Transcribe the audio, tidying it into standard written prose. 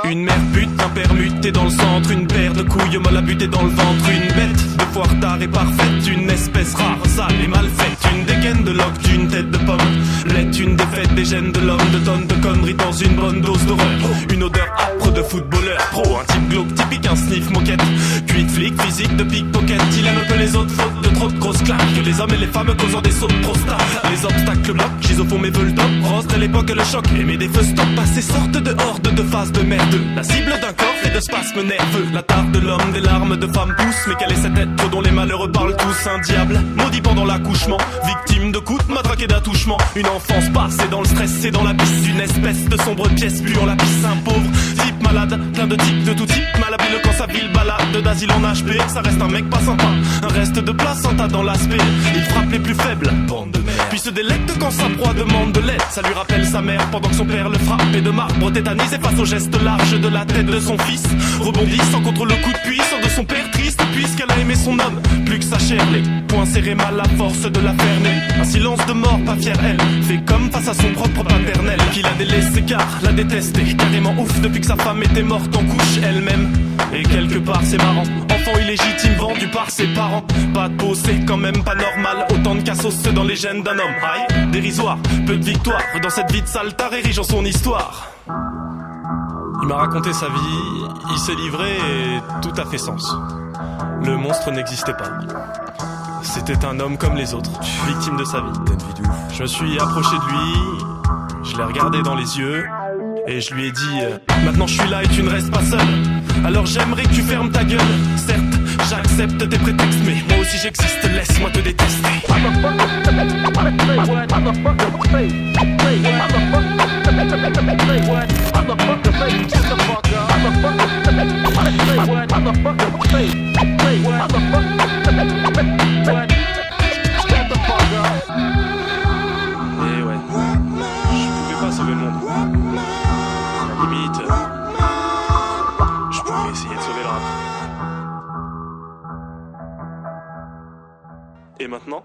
Une mère pute, un père muté dans le centre, une paire de couilles mal à buter dans le ventre, une bête de foire tard et parfaite, une espèce rare, sale et mal faite, une dégaine de loque, d'une tête de pomme, l'aide une défaite des gènes de l'homme, de tonnes de conneries dans une bonne dose d'horreur, une odeur âpre de footballeur, pro, un type glauque typique, un sniff moquette, cuit de flic, physique de pickpocket, il aime que les autres fautes de trop de grosses claques, que les hommes et les femmes causant des sauts de prostate, les obstacles bloquent, schizophrène et veulent le top, rost à l'époque le choc, aimer des feux stop, à ces sortes de hordes de faces de merde, la cible d'un corps fait de spasmes nerveux, la tare de l'homme, des larmes de femme pousse, mais quel est cet être dont les malheureux parlent tous, un diable, maudit pendant l'accouchement, victime de coups de matraque et d'attouchement, une enfance passée dans le stress et dans la piste, une espèce de sombre pièce puant la pisse, un pauvre type malade, plein de types de tout type, malhabile quand sa ville balade, d'asile en HP, ça reste un mec pas sympa, un reste de placenta dans l'aspect, il frappe les plus faibles, bande de merde, puis se délecte quand sa proie demande de l'aide, ça lui rappelle sa mère pendant que son père le frappe et de marbre tétanisé face au geste large de la tête de son fils, rebondissant contre le coup de puissance de son père triste, puisqu'elle a aimé son homme, plus que sa chair, les poings serrés mal à force de la fermer, un silence de mort, pas fière elle, fait comme face à son propre paternel, qui la délaissé car la détestait, carrément ouf depuis que sa femme était morte en couche elle-même, et quelque part c'est marrant, enfant illégitime vendu par ses parents, pas de peau c'est quand même pas normal, autant de cassos dans les gènes d'un homme, aïe, dérisoire, peu de victoire, dans cette vie de saltard érigeant son histoire. Il m'a raconté sa vie, il s'est livré et tout a fait sens. Le monstre n'existait pas. C'était un homme comme les autres, victime de sa vie. Je me suis approché de lui, je l'ai regardé dans les yeux et je lui ai dit maintenant je suis là et tu ne restes pas seul. Alors j'aimerais que tu fermes ta gueule. Certes, j'accepte tes prétextes, mais moi aussi j'existe, laisse-moi te détester. Et ouais, je pouvais pas sauver le monde. À la limite, je pouvais essayer de sauver le rap. Et maintenant ?